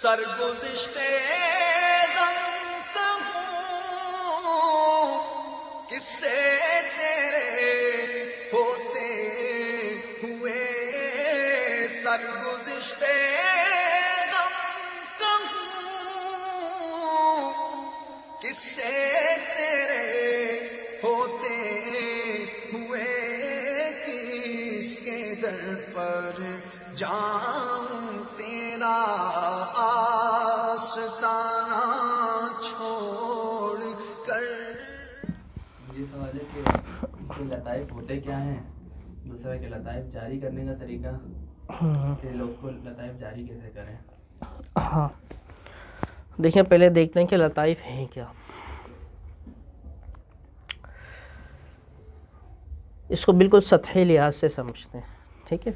سرگزشتے غم کہوں کس سے تیرے ہوتے ہوئے، سرگزشتے غم کہوں کس سے تیرے ہوتے ہوئے، کس کے در پر جاؤں تیرا آستانہ چھوڑ کر۔ یہ سوال ہے کہ لطائف ہوتے کیا ہیں، دوسرا کہ لطائف جاری کرنے کا طریقہ، کہ لوگ کو لطائف جاری کیسے کریں۔ ہاں دیکھیں، پہلے دیکھتے ہیں کہ لطائف ہیں کیا۔ اس کو بالکل سطحی لحاظ سے سمجھتے ہیں، ٹھیک ہے۔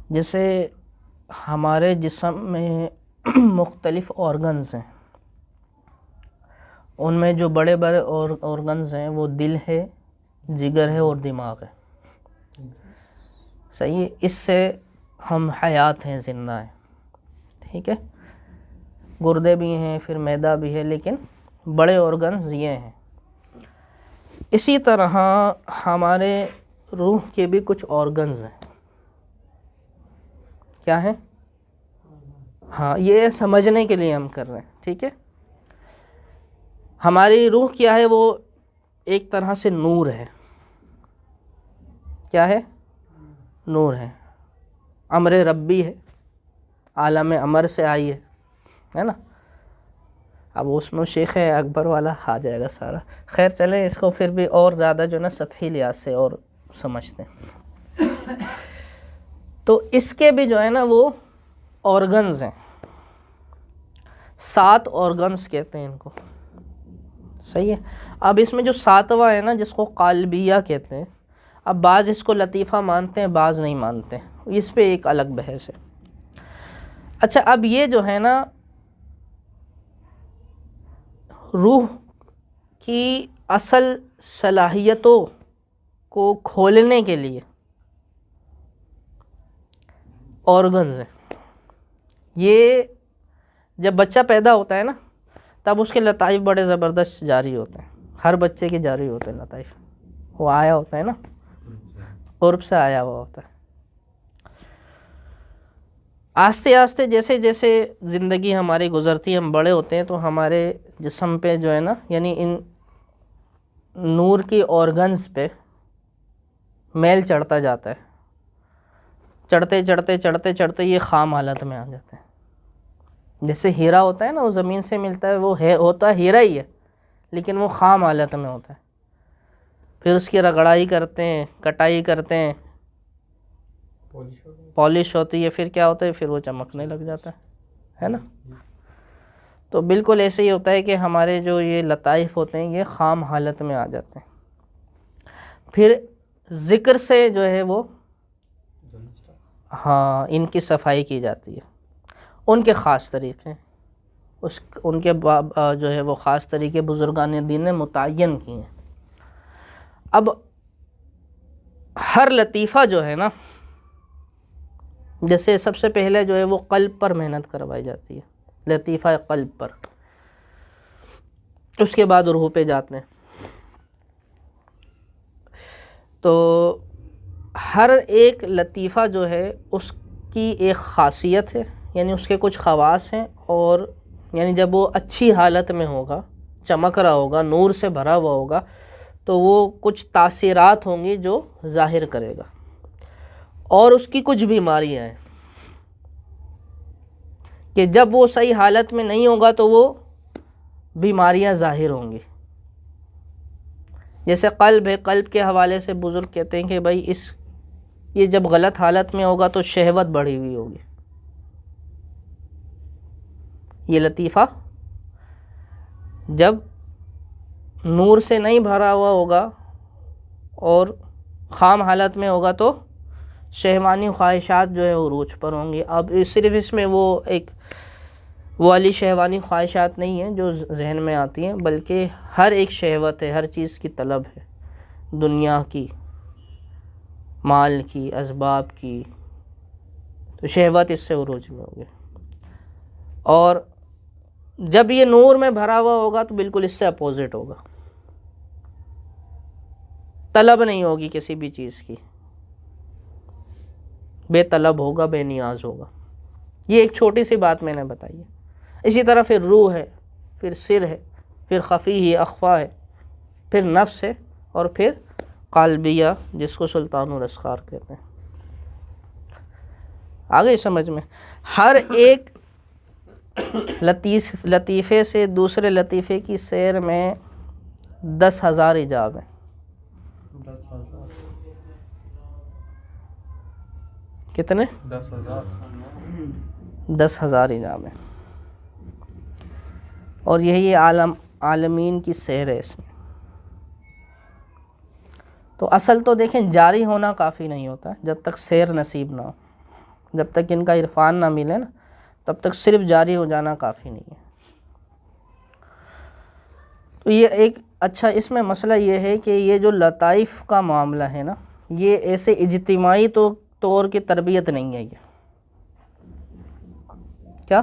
جیسے ہمارے جسم میں مختلف آرگنز ہیں، ان میں جو بڑے بڑے آرگنز ہیں وہ دل ہے، جگر ہے اور دماغ ہے، صحیح ہے۔ اس سے ہم حیات ہیں، زندہ ہیں، ٹھیک ہے۔ گردے بھی ہیں، پھر معدہ بھی ہے، لیکن بڑے آرگنز یہ ہیں۔ اسی طرح ہمارے روح کے بھی کچھ آرگنز ہیں، کیا ہیں؟ ہاں، یہ سمجھنے کے لیے ہم کر رہے ہیں، ٹھیک ہے۔ ہماری روح کیا ہے؟ وہ ایک طرح سے نور ہے، کیا ہے؟ نور ہے، امر ربی ہے، عالم امر سے آئی ہے نا۔ اب اس میں شیخ اکبر والا آ جائے گا سارا، خیر چلیں اس کو پھر بھی اور زیادہ جو نا سطحی لحاظ سے اور سمجھتے ہیں۔ تو اس کے بھی جو ہے نا وہ آرگنز ہیں، 7 آرگنز کہتے ہیں ان کو، صحیح ہے۔ اب اس میں جو 7واں ہے نا، جس کو قالبیہ کہتے ہیں، اب بعض اس کو لطیفہ مانتے ہیں، بعض نہیں مانتے، اس پہ ایک الگ بحث ہے۔ اچھا، اب یہ جو ہے نا روح کی اصل صلاحیتوں کو کھولنے کے لیے آرگنز ہیں۔ یہ جب بچہ پیدا ہوتا ہے نا، تب اس کے لطائف بڑے زبردست جاری ہوتے ہیں، ہر بچے کے جاری ہوتے ہیں لطائف، وہ آیا ہوتا ہے نا، قرب سے آیا ہوا ہوتا ہے۔ آہستہ آہستہ جیسے جیسے زندگی ہماری گزرتی ہے، ہم بڑے ہوتے ہیں، تو ہمارے جسم پہ جو ہے نا، یعنی ان نور کی آرگنز پہ میل چڑھتا جاتا ہے، چڑھتے چڑھتے چڑھتے چڑھتے یہ خام حالت میں آ جاتے ہیں۔ جیسے ہیرا ہوتا ہے نا، وہ زمین سے ملتا ہے، وہ ہوتا ہے ہیرا ہی ہے، لیکن وہ خام حالت میں ہوتا ہے۔ پھر اس کی رگڑائی کرتے ہیں، کٹائی کرتے ہیں، پالش ہوتی ہے، پھر کیا ہوتا ہے؟ پھر وہ چمکنے لگ جاتا ہے نا۔ تو بالکل ایسے ہی ہوتا ہے کہ ہمارے جو یہ لطائف ہوتے ہیں یہ خام حالت میں آ جاتے ہیں، پھر ذکر سے جو ہے وہ ہاں ان کی صفائی کی جاتی ہے، ان کے خاص طریقے ہیں، ان کے جو ہے وہ خاص طریقے بزرگان دین نے متعین کیے ہیں۔ اب ہر لطیفہ جو ہے نا، جیسے سب سے پہلے جو ہے وہ قلب پر محنت کروائی جاتی ہے، لطیفہ قلب پر، اس کے بعد روح پہ جاتے ہیں۔ تو ہر ایک لطیفہ جو ہے اس کی ایک خاصیت ہے، یعنی اس کے کچھ خواص ہیں، اور یعنی جب وہ اچھی حالت میں ہوگا، چمک رہا ہوگا، نور سے بھرا ہوا ہوگا، تو وہ کچھ تاثیرات ہوں گی جو ظاہر کرے گا، اور اس کی کچھ بیماریاں ہیں کہ جب وہ صحیح حالت میں نہیں ہوگا تو وہ بیماریاں ظاہر ہوں گی۔ جیسے قلب ہے، قلب کے حوالے سے بزرگ کہتے ہیں کہ بھائی یہ جب غلط حالت میں ہوگا تو شہوت بڑھی ہوئی ہوگی۔ یہ لطیفہ جب نور سے نہیں بھرا ہوا ہوگا اور خام حالت میں ہوگا تو شہوانی خواہشات جو ہے عروج پر ہوں گی۔ اب صرف اس میں وہ ایک وہ والی شہوانی خواہشات نہیں ہیں جو ذہن میں آتی ہیں، بلکہ ہر ایک شہوت ہے، ہر چیز کی طلب ہے، دنیا کی، مال کی، اسباب کی، تو شہوت اس سے عروج میں ہوگی. اور جب یہ نور میں بھرا ہوا ہوگا تو بالکل اس سے اپوزٹ ہوگا. طلب نہیں ہوگی کسی بھی چیز کی، بے طلب ہوگا، بے نیاز ہوگا. یہ ایک چھوٹی سی بات میں نے بتائی ہے. اسی طرح پھر روح ہے، پھر سر ہے، پھر خفی ہے، اخفا ہے، پھر نفس ہے، اور پھر قلبیہ جس کو سلطان الاسرار کہتے ہیں. آگے سمجھ میں؟ ہر ایک لطیفے سے دوسرے لطیفے کی سیر میں 10,000 ایجاب ہیں. کتنے؟ 10,000 ایجاب ہیں. اور یہی عالمین کی سیر ہے اس میں. تو اصل تو دیکھیں جاری ہونا کافی نہیں ہوتا جب تک سیر نصیب نہ ہو. جب تک ان کا عرفان نہ ملے نا تب تک صرف جاری ہو جانا کافی نہیں ہے. تو یہ ایک اچھا اس میں مسئلہ یہ ہے کہ یہ جو لطائف کا معاملہ ہے نا، یہ ایسے اجتماعی طور کی تربیت نہیں ہے. یہ کیا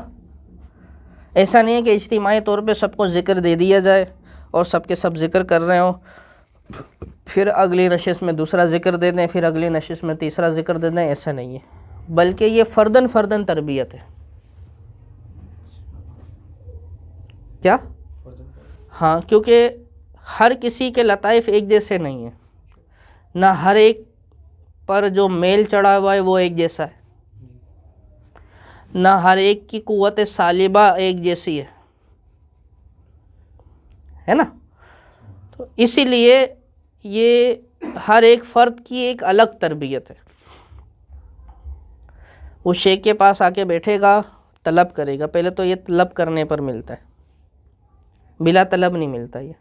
ایسا نہیں ہے کہ اجتماعی طور پہ سب کو ذکر دے دیا جائے اور سب کے سب ذکر کر رہے ہوں، پھر اگلی نشست میں دوسرا ذکر دے دیں، پھر اگلی نشست میں تیسرا ذکر دے دیں. ایسا نہیں ہے، بلکہ یہ فرداً تربیت ہے. کیا؟ ہاں، کیونکہ ہر کسی کے لطائف ایک جیسے نہیں ہیں. نہ ہر ایک پر جو میل چڑھا ہوا ہے وہ ایک جیسا ہے، نہ ہر ایک کی قوت سالبہ ایک جیسی ہے نا. تو اسی لیے یہ ہر ایک فرد کی ایک الگ تربیت ہے. وہ شیخ کے پاس آ کے بیٹھے گا، طلب کرے گا. پہلے تو یہ طلب کرنے پر ملتا ہے، بلا طلب نہیں ملتا یہ.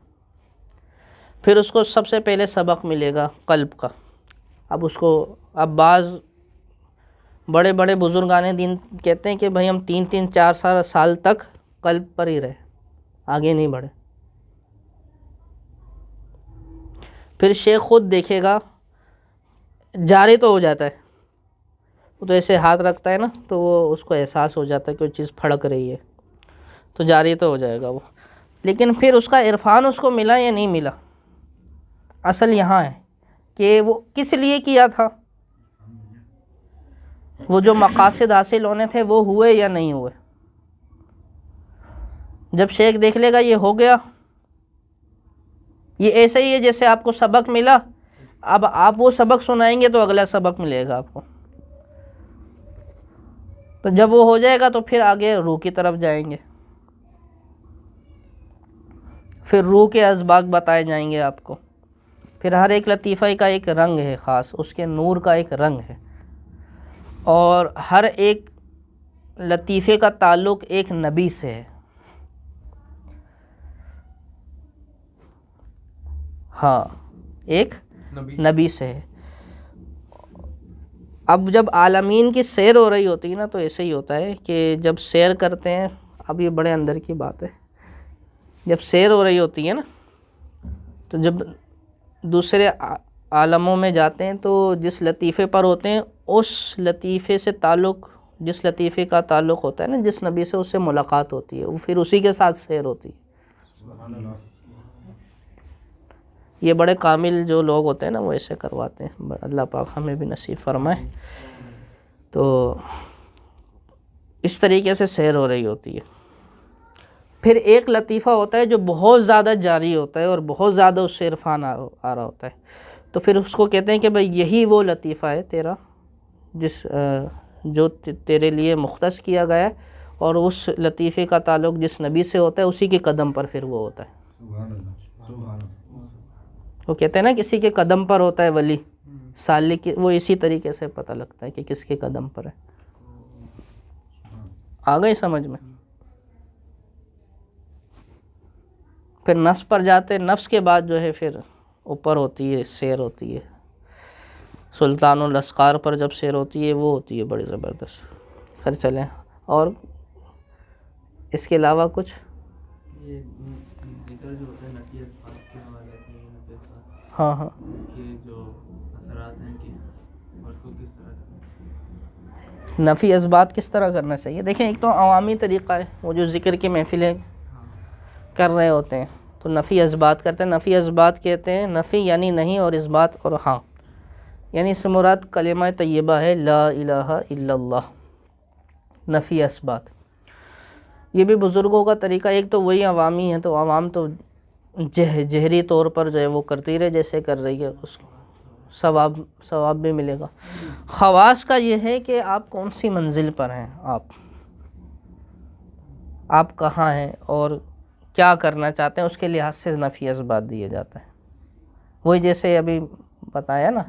پھر اس کو سب سے پہلے سبق ملے گا قلب کا. اب بعض بڑے بڑے بزرگان دین کہتے ہیں کہ بھائی ہم 3-4 سال تک قلب پر ہی رہے، آگے نہیں بڑھے. پھر شیخ خود دیکھے گا جاری تو ہو جاتا ہے. وہ تو ایسے ہاتھ رکھتا ہے نا تو وہ اس کو احساس ہو جاتا ہے کہ کوئی چیز پھڑک رہی ہے، تو جاری تو ہو جائے گا وہ. لیکن پھر اس کا عرفان اس کو ملا یا نہیں ملا، اصل یہاں ہے کہ وہ کس لیے کیا تھا. وہ جو مقاصد حاصل ہونے تھے وہ ہوئے یا نہیں ہوئے. جب شیخ دیکھ لے گا یہ ہو گیا، یہ ایسے ہی ہے جیسے آپ کو سبق ملا، اب آپ وہ سبق سنائیں گے تو اگلا سبق ملے گا آپ کو. تو جب وہ ہو جائے گا تو پھر آگے روح کی طرف جائیں گے. پھر روح کے اسباق بتائے جائیں گے آپ کو. پھر ہر ایک لطیفہ کا ایک رنگ ہے خاص، اس کے نور کا ایک رنگ ہے. اور ہر ایک لطیفے کا تعلق ایک نبی سے ہے. ہاں، ایک نبی سے ہے. اب جب عالمین کی سیر ہو رہی ہوتی ہے نا تو ایسے ہی ہوتا ہے کہ جب سیر کرتے ہیں، اب یہ بڑے اندر کی بات ہے، جب سیر ہو رہی ہوتی ہے نا تو جب دوسرے عالموں میں جاتے ہیں تو جس لطیفے پر ہوتے ہیں اس لطیفے سے تعلق، جس لطیفے کا تعلق ہوتا ہے نا جس نبی سے، اس سے ملاقات ہوتی ہے، وہ پھر اسی کے ساتھ سیر ہوتی ہے. یہ بڑے کامل جو لوگ ہوتے ہیں نا وہ ایسے کرواتے ہیں. اللہ پاک ہمیں بھی نصیب فرمائے. تو اس طریقے سے سیر ہو رہی ہوتی ہے. پھر ایک لطیفہ ہوتا ہے جو بہت زیادہ جاری ہوتا ہے اور بہت زیادہ اس سے عرفان آ رہا ہوتا ہے، تو پھر اس کو کہتے ہیں کہ بھئی یہی وہ لطیفہ ہے تیرا جو تیرے لیے مختص کیا گیا ہے، اور اس لطیفے کا تعلق جس نبی سے ہوتا ہے اسی کے قدم پر پھر وہ ہوتا ہے. وہ کہتے ہیں نا کسی کے قدم پر ہوتا ہے ولی سالک، وہ اسی طریقے سے پتہ لگتا ہے کہ کس کے قدم پر ہے. آ گئی سمجھ میں؟ پھر نفس پر جاتے، نفس کے بعد جو ہے پھر اوپر ہوتی ہے، سیر ہوتی ہے. سلطان الاسرار پر جب سیر ہوتی ہے وہ ہوتی ہے بڑی زبردست. خیر چلیں، اور اس کے علاوہ کچھ؟ یہ ذکر جو ہوتا ہے نفی اسباب کے حوالے سے، نفی اسباب ہاں ہاں، کے جو اثرات ہیں کہ اور اس کو کس طرح کریں. نفی اثبات کس طرح کرنا چاہیے؟ دیکھیں ایک تو عوامی طریقہ ہے، وہ جو ذکر کی محفلیں کر رہے ہوتے ہیں تو نفی اثبات کرتے ہیں. نفی اثبات کہتے ہیں نفی یعنی نہیں اور اثبات اور ہاں، یعنی اس سے مراد کلمہ طیبہ ہے لا الہ الا اللہ. نفی اثبات یہ بھی بزرگوں کا طریقہ. ایک تو وہی عوامی ہے، تو عوام تو جہری طور پر جو ہے وہ کرتی رہے جیسے کر رہی ہے، اس کو ثواب بھی ملے گا. خواص کا یہ ہے کہ آپ کون سی منزل پر ہیں، آپ کہاں ہیں اور کیا کرنا چاہتے ہیں، اس کے لحاظ سے نفی اثبات دیا جاتا ہے. وہی جیسے ابھی بتایا نا،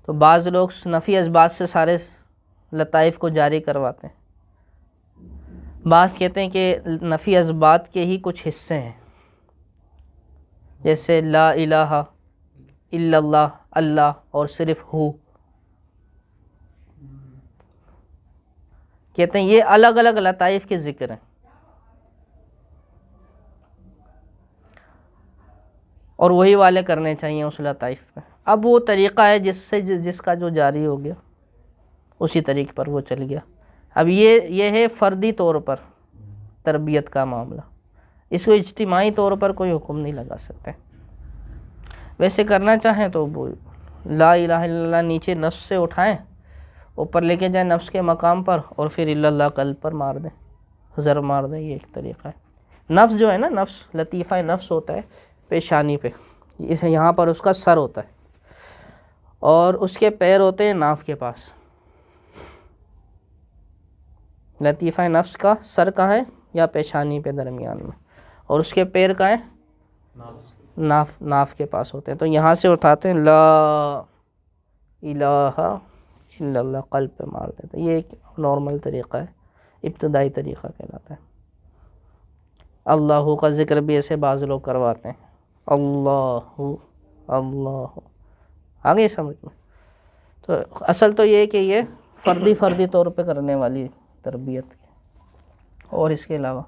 تو بعض لوگ نفی اثبات سے سارے لطائف کو جاری کرواتے ہیں. بعض کہتے ہیں کہ نفی اثبات کے ہی کچھ حصے ہیں، جیسے لا الہ الا اللہ، اللہ اور صرف ہو. کہتے ہیں یہ الگ الگ لطائف کے ذکر ہیں، اور وہی والے کرنے چاہیے اس لطائف پہ. اب وہ طریقہ ہے جس کا جو جاری ہو گیا اسی طریقے پر وہ چل گیا. اب یہ ہے فردی طور پر تربیت کا معاملہ، اس کو اجتماعی طور پر کوئی حکم نہیں لگا سکتے. ویسے کرنا چاہیں تو وہ لا الہ الا اللہ نیچے نفس سے اٹھائیں، اوپر لے کے جائیں نفس کے مقام پر، اور پھر الا اللہ قلب پر مار دیں، ضرب مار دیں. یہ ایک طریقہ ہے. نفس جو ہے نا، نفس لطیفہ نفس ہوتا ہے پیشانی پہ، یہاں پر اس کا سر ہوتا ہے اور اس کے پیر ہوتے ہیں ناف کے پاس. لطیفہ نفس کا سر کہاں ہے؟ یا پیشانی پہ درمیان میں، اور اس کے پیر کہاں ہے؟ ناف کے پاس ہوتے ہیں. تو یہاں سے اٹھاتے ہیں لا الہ الا اللہ، قلب پہ مار دیتے ہیں. یہ ایک نارمل طریقہ ہے، ابتدائی طریقہ کہلاتا ہے. اللہ کا ذکر بھی ایسے بعض لوگ کرواتے ہیں، اللہ اللہ، آگے سمجھ میں. تو اصل تو یہ ہے کہ یہ فردی طور پہ کرنے والی تربیت، اور اس کے علاوہ